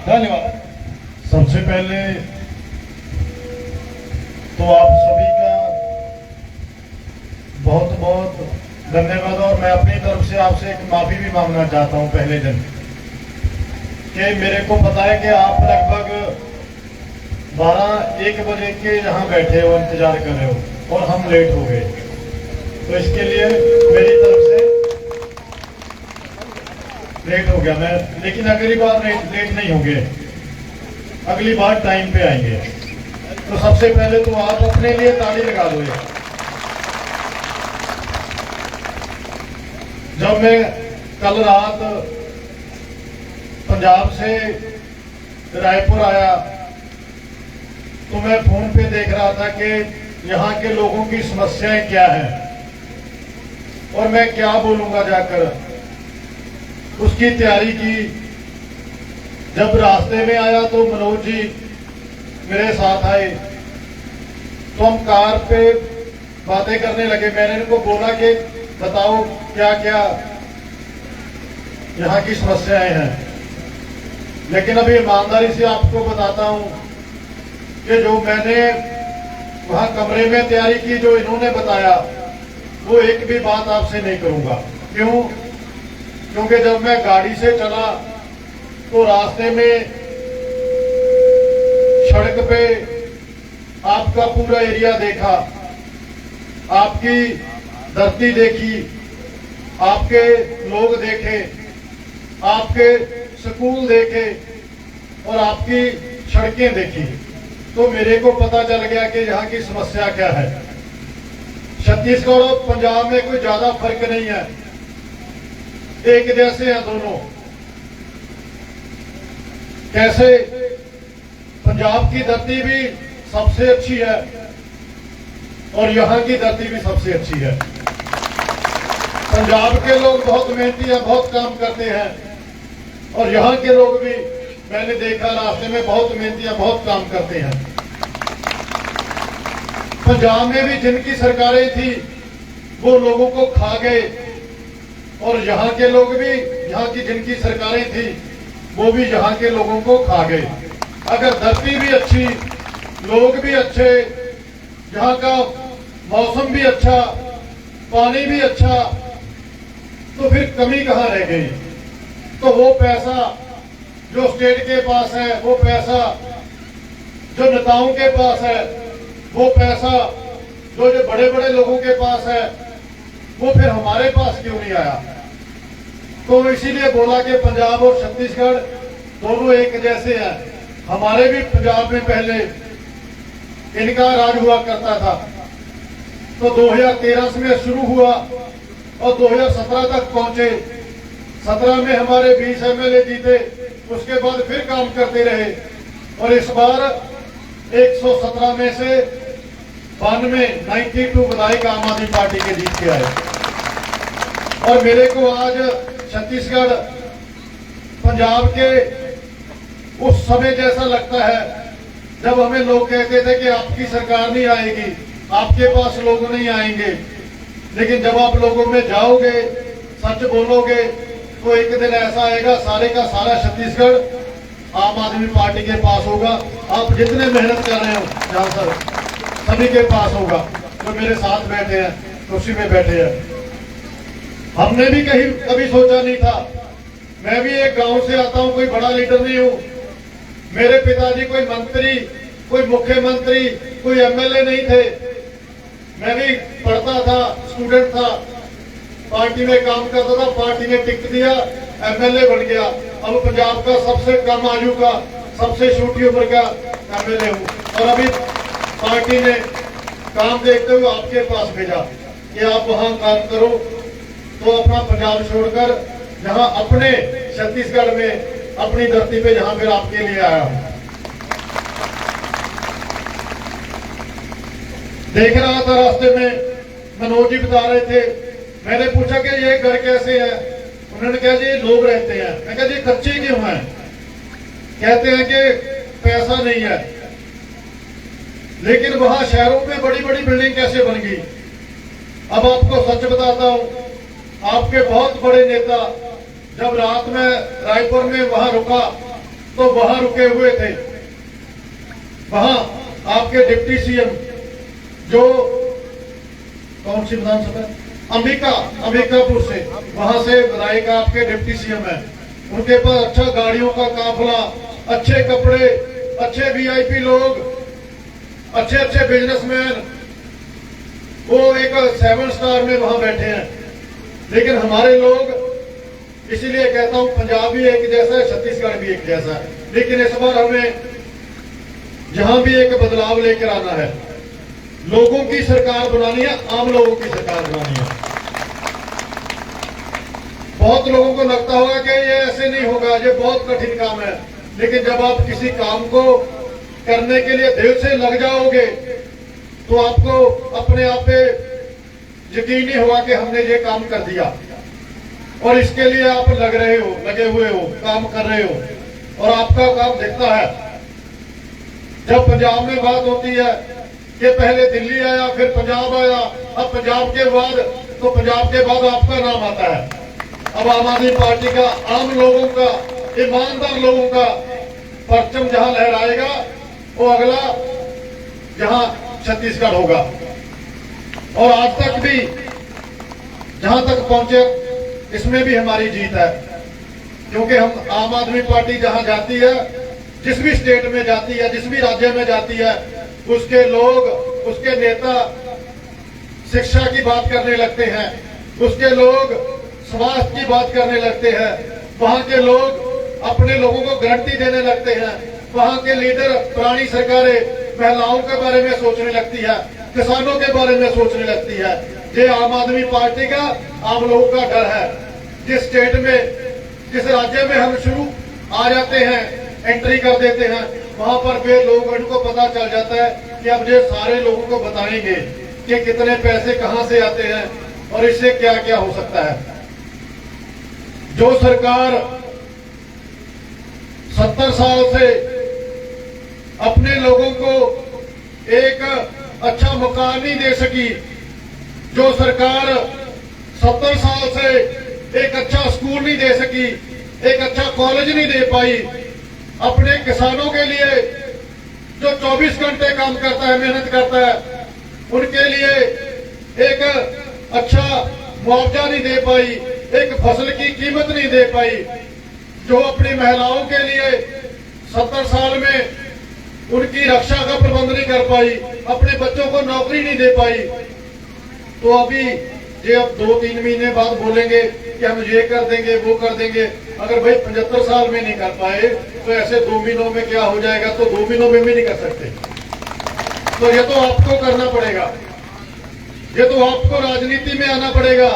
धन्यवाद। सबसे पहले तो आप सभी का बहुत बहुत धन्यवाद और मैं अपनी तरफ से आपसे एक माफी भी मांगना चाहता हूं पहले दिन कि मेरे को पता है कि आप लगभग 12-1 बजे के यहाँ बैठे हो, इंतजार कर रहे हो और हम लेट हो गए, तो इसके लिए मेरी तरफ से लेट हो गया मैं, लेकिन अगली बार लेट नहीं होंगे, अगली बार टाइम पे आएंगे। तो सबसे पहले तो आप अपने लिए ताली लगा दो। जब मैं कल रात पंजाब से रायपुर आया तो मैं फोन पे देख रहा था कि यहाँ के लोगों की समस्याएं क्या हैं और मैं क्या बोलूंगा जाकर, उसकी तैयारी की। जब रास्ते में आया तो मनोज जी मेरे साथ आए, तो हम कार पे बातें करने लगे। मैंने इनको बोला कि बताओ क्या क्या यहाँ की समस्याएं हैं, लेकिन अभी ईमानदारी से आपको बताता हूं कि जो मैंने वहां कमरे में तैयारी की, जो इन्होंने बताया, वो एक भी बात आपसे नहीं करूंगा। क्यों? क्योंकि जब मैं गाड़ी से चला तो रास्ते में सड़क पे आपका पूरा एरिया देखा, आपकी धरती देखी, आपके लोग देखे, आपके स्कूल देखे और आपकी सड़कें देखी, तो मेरे को पता चल गया कि यहाँ की समस्या क्या है। छत्तीसगढ़ और पंजाब में कोई ज्यादा फर्क नहीं है, एक जैसे हैं दोनों। कैसे? पंजाब की धरती भी सबसे अच्छी है और यहाँ की धरती भी सबसे अच्छी है। पंजाब के लोग बहुत मेहनती हैं, बहुत काम करते हैं, और यहाँ के लोग भी मैंने देखा रास्ते में बहुत मेहनती हैं, बहुत काम करते हैं। पंजाब में भी जिनकी सरकारें थी वो लोगों को खा गए, और यहाँ के लोग भी, यहाँ की जिनकी सरकारें थी वो भी यहाँ के लोगों को खा गए। अगर धरती भी अच्छी, लोग भी अच्छे, यहाँ का मौसम भी अच्छा, पानी भी अच्छा, तो फिर कमी कहाँ रह गई? तो वो पैसा जो स्टेट के पास है, वो पैसा जो नेताओं के पास है, वो पैसा जो बड़े बड़े लोगों के पास है, वो फिर हमारे पास क्यों नहीं आया? तो इसीलिए बोला कि पंजाब और छत्तीसगढ़ दोनों एक जैसे हैं। हमारे भी पंजाब में पहले इनका राज हुआ करता था, तो 2013 में शुरू हुआ और 2017 तक पहुंचे। 17 में हमारे 20 एमएलए जीते, उसके बाद फिर काम करते रहे, और इस बार 117 में से 92 विधायक आम आदमी पार्टी के जीत के आए। और मेरे को आज छत्तीसगढ़ पंजाब के उस समय जैसा लगता है जब हमें लोग कहते थे कि आपकी सरकार नहीं आएगी, आपके पास लोग नहीं आएंगे, लेकिन जब आप लोगों में जाओगे, सच बोलोगे, तो एक दिन ऐसा आएगा सारे का सारा छत्तीसगढ़ आम आदमी पार्टी के पास होगा। आप जितने मेहनत कर रहे हो जहां सर, सभी के पास होगा। जो मेरे साथ बैठे हैं, कुर्सी में बैठे हैं, हमने भी कभी सोचा नहीं था। मैं भी एक गांव से आता हूं, कोई बड़ा लीडर नहीं हूं। मेरे पिताजी कोई मंत्री, कोई मुख्यमंत्री, कोई एमएलए नहीं थे। मैं भी पढ़ता था, स्टूडेंट था, पार्टी में काम करता था, पार्टी ने टिकट दिया, एमएलए बन गया। अब पंजाब का सबसे कम आयु का, सबसे छोटी उम्र का एमएलए हूँ, और अभी पार्टी ने काम देखते हुए आपके पास भेजा कि आप वहां काम करो। तो अपना पंजाब छोड़कर जहां अपने छत्तीसगढ़ में, अपनी धरती पे, जहां फिर आपके लिए आया हूं। देख रहा था रास्ते में, मनोज जी बता रहे थे, मैंने पूछा कि ये घर कैसे है? उन्होंने कहा जी लोग रहते हैं। मैं कहा जी कच्चे क्यों हैं? कहते हैं कि पैसा नहीं है। लेकिन वहां शहरों में बड़ी बड़ी बिल्डिंग कैसे बन गई? अब आपको सच बताता हूं, आपके बहुत बड़े नेता जब रात में रायपुर में वहां रुका तो वहां रुके हुए थे। वहां आपके डिप्टी सीएम जो कौन सी विधानसभा, अंबिकापुर से, वहां से विधायक आपके डिप्टी सीएम है, उनके पास अच्छा गाड़ियों का काफिला, अच्छे कपड़े, अच्छे वीआईपी लोग, अच्छे अच्छे बिजनेसमैन, वो एक 7 स्टार में वहां बैठे हैं। लेकिन हमारे लोग, इसीलिए कहता हूं पंजाब भी एक जैसा है, छत्तीसगढ़ भी एक जैसा है, लेकिन इस बार हमें जहां भी एक बदलाव लेकर आना है, लोगों की सरकार बनानी है, आम लोगों की सरकार बनानी है। बहुत लोगों को लगता होगा कि ये ऐसे नहीं होगा, ये बहुत कठिन काम है, लेकिन जब आप किसी काम को करने के लिए दिल से लग जाओगे तो आपको अपने आप पे यकीन नहीं होगा कि हमने ये काम कर दिया, और इसके लिए आप लगे हुए हो, काम कर रहे हो, और आपका काम दिखता है। जब पंजाब में बात होती है कि पहले दिल्ली आया, फिर पंजाब आया, अब पंजाब के बाद आपका नाम आता है। अब आम आदमी पार्टी का, आम लोगों का, ईमानदार लोगों का परचम जहां लहराएगा, वो अगला जहां छत्तीसगढ़ होगा। और आज तक भी जहां तक पहुंचे, इसमें भी हमारी जीत है, क्योंकि हम आम आदमी पार्टी जहां जाती है, जिस भी स्टेट में जाती है, जिस भी राज्य में जाती है, उसके लोग, उसके नेता शिक्षा की बात करने लगते हैं, उसके लोग स्वास्थ्य की बात करने लगते हैं, वहां के लोग अपने लोगों को गारंटी देने लगते हैं, वहां के लीडर, पुरानी सरकारें महिलाओं के बारे में सोचने लगती है, किसानों के बारे में सोचने लगती है। ये आम आदमी पार्टी का, आम लोगों का डर है। जिस स्टेट में, जिस राज्य में हम शुरू आ जाते हैं, एंट्री कर देते हैं, वहां पर वे लोग, इनको पता चल जाता है कि अब ये सारे लोगों को बताएंगे कि कितने पैसे कहां से आते हैं और इससे क्या क्या हो सकता है। जो सरकार 70 साल से अपने लोगों को एक अच्छा मकान नहीं दे सकी, जो सरकार 70 साल से एक अच्छा स्कूल नहीं दे सकी, एक अच्छा कॉलेज नहीं दे पाई, अपने किसानों के लिए जो 24 घंटे काम करता है, मेहनत करता है, उनके लिए एक अच्छा मुआवजा नहीं दे पाई, एक फसल की कीमत नहीं दे पाई, जो अपनी महिलाओं के लिए 70 साल में उनकी रक्षा का प्रबंध नहीं कर पाई, अपने बच्चों को नौकरी नहीं दे पाई। तो अभी ये अब 2-3 महीने बाद बोलेंगे कि हम ये कर देंगे, वो कर देंगे। अगर भाई 75 साल में नहीं कर पाए तो ऐसे 2 महीनों में क्या हो जाएगा, तो 2 महीनों में भी नहीं कर सकते। तो ये तो आपको करना पड़ेगा, ये तो आपको राजनीति में आना पड़ेगा।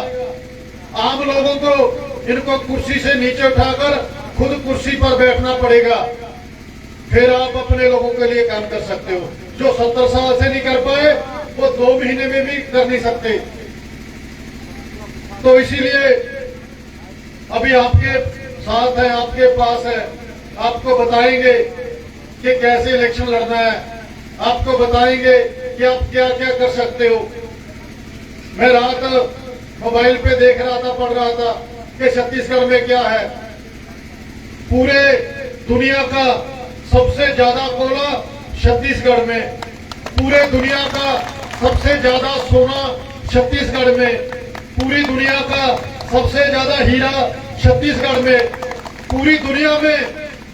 आम लोगों को इनको कुर्सी से नीचे उठाकर खुद कुर्सी पर बैठना पड़ेगा, फिर आप अपने लोगों के लिए काम कर सकते हो। जो 70 साल से नहीं कर पाए वो 2 महीने में भी कर नहीं सकते। तो इसीलिए अभी आपके साथ है, आपके पास है, आपको बताएंगे कि कैसे इलेक्शन लड़ना है, आपको बताएंगे कि आप क्या क्या कर सकते हो। मैं रात मोबाइल पे देख रहा था, पढ़ रहा था कि छत्तीसगढ़ में क्या है। पूरे दुनिया का सबसे ज्यादा कोयला छत्तीसगढ़ में, पूरे दुनिया का सबसे ज्यादा सोना छत्तीसगढ़ में, पूरी दुनिया का सबसे ज्यादा हीरा छत्तीसगढ़ में, पूरी दुनिया में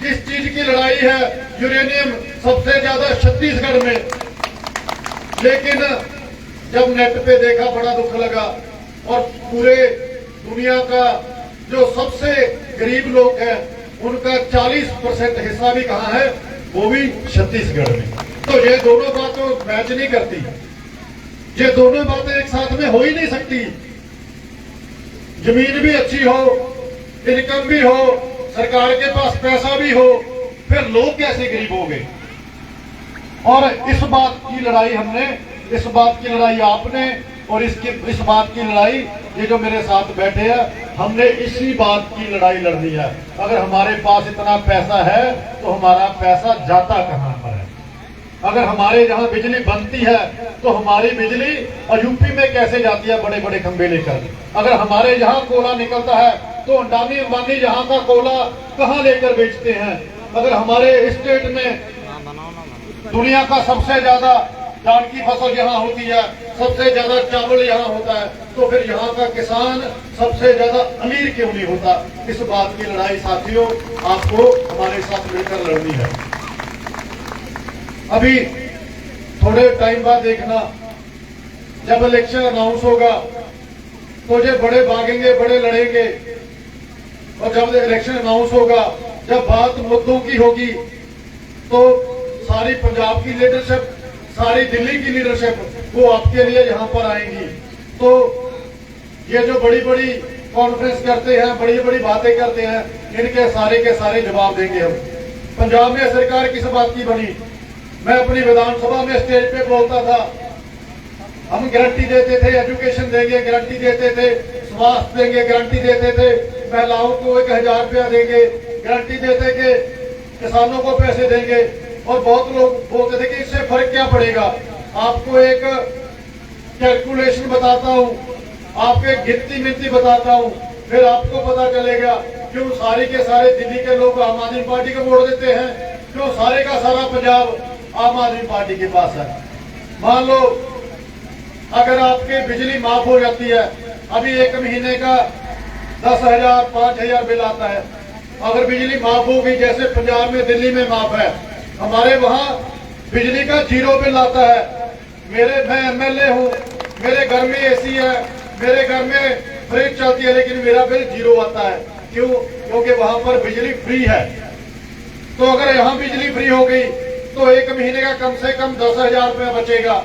जिस चीज की लड़ाई है, यूरेनियम, सबसे ज्यादा छत्तीसगढ़ में। लेकिन जब नेट पे देखा बड़ा दुख लगा, और पूरे दुनिया का जो सबसे गरीब लोग हैं उनका 40% हिस्सा भी कहाँ है, वो भी छत्तीसगढ़ में। तो ये दोनों बातें मैच नहीं करती, ये दोनों बातें एक साथ में हो ही नहीं सकती। जमीन भी अच्छी हो, इनकम भी हो, सरकार के पास पैसा भी हो, फिर लोग कैसे गरीब हो गए। और इस बात की लड़ाई हमने, इस बात की लड़ाई आपने, और इस बात की लड़ाई ये जो मेरे साथ बैठे हैं, हमने इसी बात की लड़ाई लड़नी है। अगर हमारे पास इतना पैसा है तो हमारा पैसा जाता कहां पर है। अगर हमारे जहां बिजली बनती है तो हमारी बिजली और यूपी में कैसे जाती है बड़े बड़े खंभे लेकर। अगर हमारे यहाँ कोयला निकलता है तो अंडानी अंबानी यहाँ का कोयला कहाँ लेकर बेचते हैं। अगर हमारे स्टेट में दुनिया का सबसे ज्यादा धान की फसल यहाँ होती है, सबसे ज्यादा चावल यहाँ होता है, तो फिर यहाँ का किसान सबसे ज्यादा अमीर क्यों नहीं होता? इस बात की लड़ाई साथियों आपको हमारे साथ मिलकर लड़नी है। अभी थोड़े टाइम बाद देखना, जब इलेक्शन अनाउंस होगा तो जो बड़े भागेंगे, बड़े लड़ेंगे, और जब इलेक्शन अनाउंस होगा, जब बात मुद्दों की होगी, तो सारी पंजाब की लीडरशिप, सारी दिल्ली की लीडरशिप वो आपके लिए यहाँ पर आएंगी। तो ये जो बड़ी बड़ी कॉन्फ्रेंस करते हैं, बड़ी बड़ी बातें करते हैं, इनके सारे के सारे जवाब देंगे हम। पंजाब में सरकार किस बात की बनी? मैं अपनी विधानसभा में स्टेज पे बोलता था, हम गारंटी देते थे, एजुकेशन देंगे, गारंटी देते थे, स्वास्थ्य देंगे, गारंटी देते थे, महिलाओं को 1000 रुपया देंगे, गारंटी देते कि किसानों को पैसे देंगे। और बहुत लोग बोलते थे कि इससे फर्क क्या पड़ेगा। आपको एक कैलकुलेशन बताता हूँ, आपको एक गिनती मिनती बताता हूँ, फिर आपको पता चलेगा क्यों सारे के सारे दिल्ली के लोग आम आदमी पार्टी को वोट देते हैं, क्यों सारे का सारा पंजाब आम आदमी पार्टी के पास है। मान लो अगर आपकी बिजली माफ हो जाती है, अभी 1 महीने का 10,000 5,000 बिल आता है, अगर बिजली माफ होगी जैसे पंजाब में दिल्ली में माफ है, हमारे वहाँ बिजली का 0 बिल आता है। मैं एमएलए हूँ, मेरे घर में एसी है, मेरे घर में फ्रिज चलती है, लेकिन मेरा बिल 0 आता है। क्यों? क्योंकि वहाँ पर बिजली फ्री है। तो अगर यहाँ बिजली फ्री हो गई तो 1 महीने का कम से कम 10,000 रुपया बचेगा।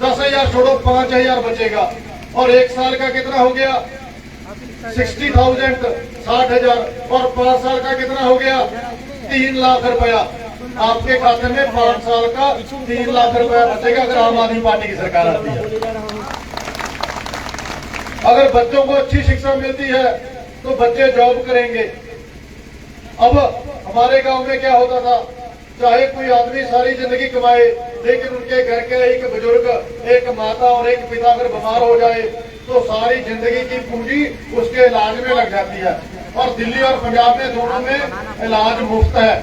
10,000 छोड़ो, 5,000 बचेगा। और 1 साल का कितना हो गया? 60,000, 60,000। और 5 साल का कितना हो गया? 3 लाख रुपया आपके खाते में 5 साल का 3 लाख रुपया बचेगा अगर आम आदमी पार्टी की सरकार आती है। अगर बच्चों को अच्छी शिक्षा मिलती है तो बच्चे जॉब करेंगे। अब हमारे गांव में क्या होता था, चाहे कोई आदमी सारी जिंदगी कमाए, लेकिन उनके घर के एक बुजुर्ग, एक माता और एक पिता अगर बीमार हो जाए तो सारी जिंदगी की पूंजी उसके इलाज में लग जाती है। और दिल्ली और पंजाब में दोनों में इलाज मुफ्त है,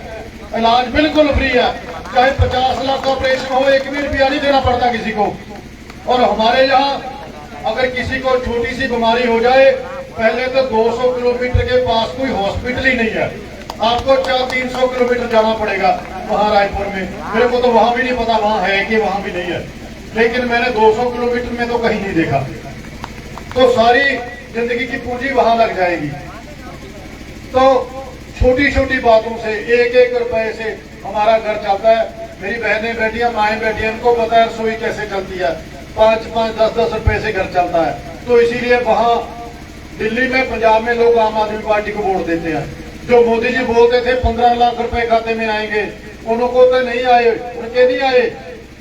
इलाज बिल्कुल फ्री है। चाहे 50 लाख का ऑपरेशन हो, 1 भी रुपया नहीं देना पड़ता किसी को। और हमारे यहाँ अगर किसी को छोटी सी बीमारी हो जाए, पहले तो 200 किलोमीटर के पास कोई हॉस्पिटल ही नहीं है, आपको 300 किलोमीटर जाना पड़ेगा वहाँ रायपुर में। मेरे को तो वहाँ भी नहीं पता वहाँ है कि वहाँ भी नहीं है, लेकिन मैंने 200 किलोमीटर में तो कहीं नहीं देखा। तो सारी जिंदगी की पूंजी वहां लग जाएगी। तो छोटी छोटी बातों से 1-1 रुपए से हमारा घर चलता है। मेरी बहनें बेटियां, माएँ बेटियां, इनको पता है रसोई कैसे चलती है। 5-5, 10-10 रुपए से घर चलता है। तो इसीलिए वहाँ दिल्ली में, पंजाब में लोग आम आदमी पार्टी को वोट देते हैं। जो मोदी जी बोलते थे 15 लाख रुपए खाते में आएंगे, उनको तो नहीं आए, उनके नहीं आए।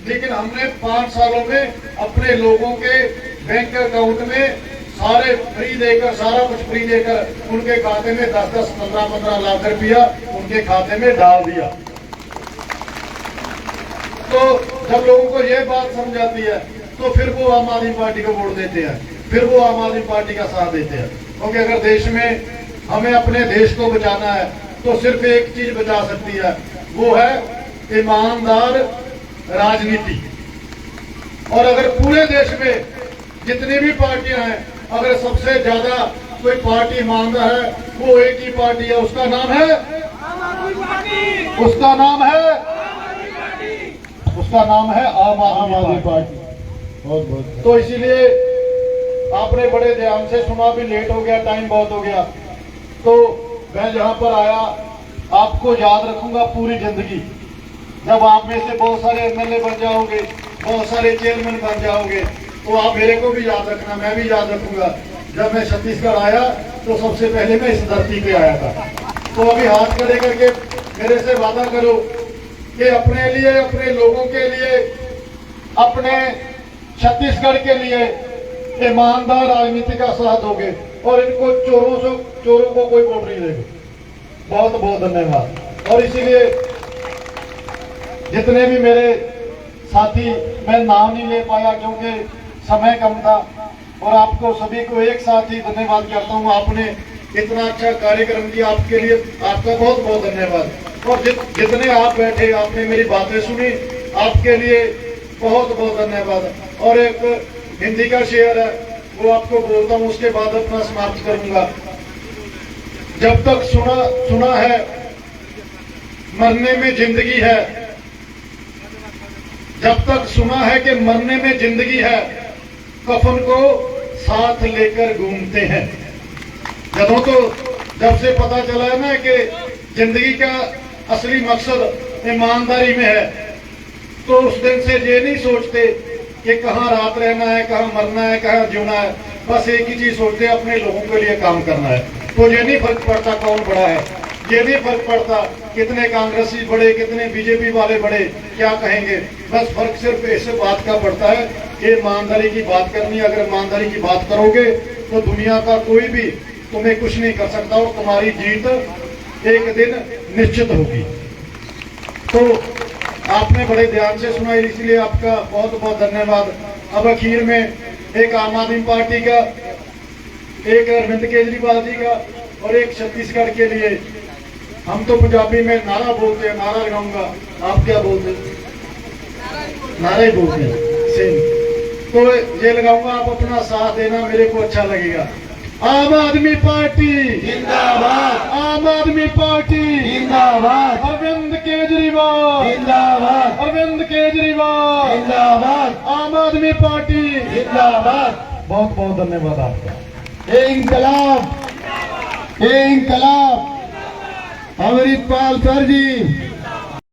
लेकिन हमने 5 सालों में अपने लोगों के बैंक अकाउंट में सारे फ्री देकर, सारा कुछ फ्री देकर उनके खाते में 10-10, 15-15 लाख रुपया उनके खाते में डाल दिया। तो जब लोगों को ये बात समझ आती है तो फिर वो आम आदमी पार्टी को वोट देते हैं, फिर वो आम आदमी पार्टी का साथ देते हैं। क्योंकि अगर देश में हमें अपने देश को बचाना है तो सिर्फ एक चीज बचा सकती है, वो है ईमानदार राजनीति। और अगर पूरे देश में जितनी भी पार्टियां हैं, अगर सबसे ज्यादा कोई पार्टी ईमानदार है, वो एक ही पार्टी है, उसका नाम है आम आदमी पार्टी। उसका नाम है आम आदमी पार्टी। बहुत तो इसीलिए आपने बड़े ध्यान से सुना, भी लेट हो गया, टाइम बहुत हो गया। तो मैं जहां पर आया आपको याद रखूंगा पूरी जिंदगी। जब आप में से बहुत सारे एमएलए बन जाओगे, बहुत सारे चेयरमैन बन जाओगे, तो आप मेरे को भी याद रखना, मैं भी याद रखूंगा। जब मैं छत्तीसगढ़ आया तो सबसे पहले मैं इस धरती पे आया था। तो अभी हाथ खड़े करके मेरे से वादा करो कि अपने लिए, अपने लोगों के लिए, अपने छत्तीसगढ़ के लिए ईमानदार राजनीति का साथ दोगे और इनको चोरों को कोई वोट नहीं देगा। बहुत बहुत धन्यवाद। और इसीलिए जितने भी मेरे साथी, मैं नाम नहीं ले पाया क्योंकि समय कम था, और आपको सभी को एक साथ ही धन्यवाद करता हूँ। आपने इतना अच्छा कार्यक्रम किया, आपके लिए आपका बहुत बहुत धन्यवाद। और जितने आप बैठे, आपने मेरी बातें सुनी, आपके लिए बहुत बहुत धन्यवाद। और एक हिंदी का शेर है, वो आपको बोलता हूँ, उसके बाद अपना समाप्त करूंगा। जब तक सुना है मरने में जिंदगी है, जब तक सुना है कि मरने में जिंदगी है, कफन को साथ लेकर घूमते हैं। जब से पता चला है ना कि जिंदगी का असली मकसद ईमानदारी में है, तो उस दिन से ये नहीं सोचते कि कहाँ रात रहना है, कहाँ मरना है, कहाँ जीना है। बस एक ही चीज सोचते हैं, अपने लोगों के लिए काम करना है। तो ये नहीं फर्क पड़ता कौन बड़ा है, ये नहीं फर्क पड़ता कितने कांग्रेसी बड़े, कितने बीजेपी वाले बड़े क्या कहेंगे। बस फर्क सिर्फ इस बात का पड़ता है कि ईमानदारी की बात करनी। अगर ईमानदारी की बात करोगे तो दुनिया का कोई भी तुम्हें कुछ नहीं कर सकता, और तुम्हारी जीत एक दिन निश्चित होगी। तो आपने बड़े ध्यान से सुना, इसलिए आपका बहुत बहुत धन्यवाद। अब आखिर में एक आम आदमी पार्टी का, एक अरविंद केजरीवाल जी का और एक छत्तीसगढ़ के लिए, हम तो पंजाबी में नारा बोलते हैं, नारा लगाऊंगा, आप क्या बोलते हैं? नारा ही बोलते हैं सेम। तो ये लगाऊंगा, आप अपना साथ देना, मेरे को अच्छा लगेगा। आम आदमी पार्टी जिंदाबाद, आम आदमी पार्टी जिंदाबाद, अरविंद केजरीवाल जिंदाबाद, अरविंद केजरीवाल जिंदाबाद, आम आदमी पार्टी जिंदाबाद। बहुत बहुत धन्यवाद आपका। ए इंकलाब, ए इंकलाब। अमृतपाल सर जी।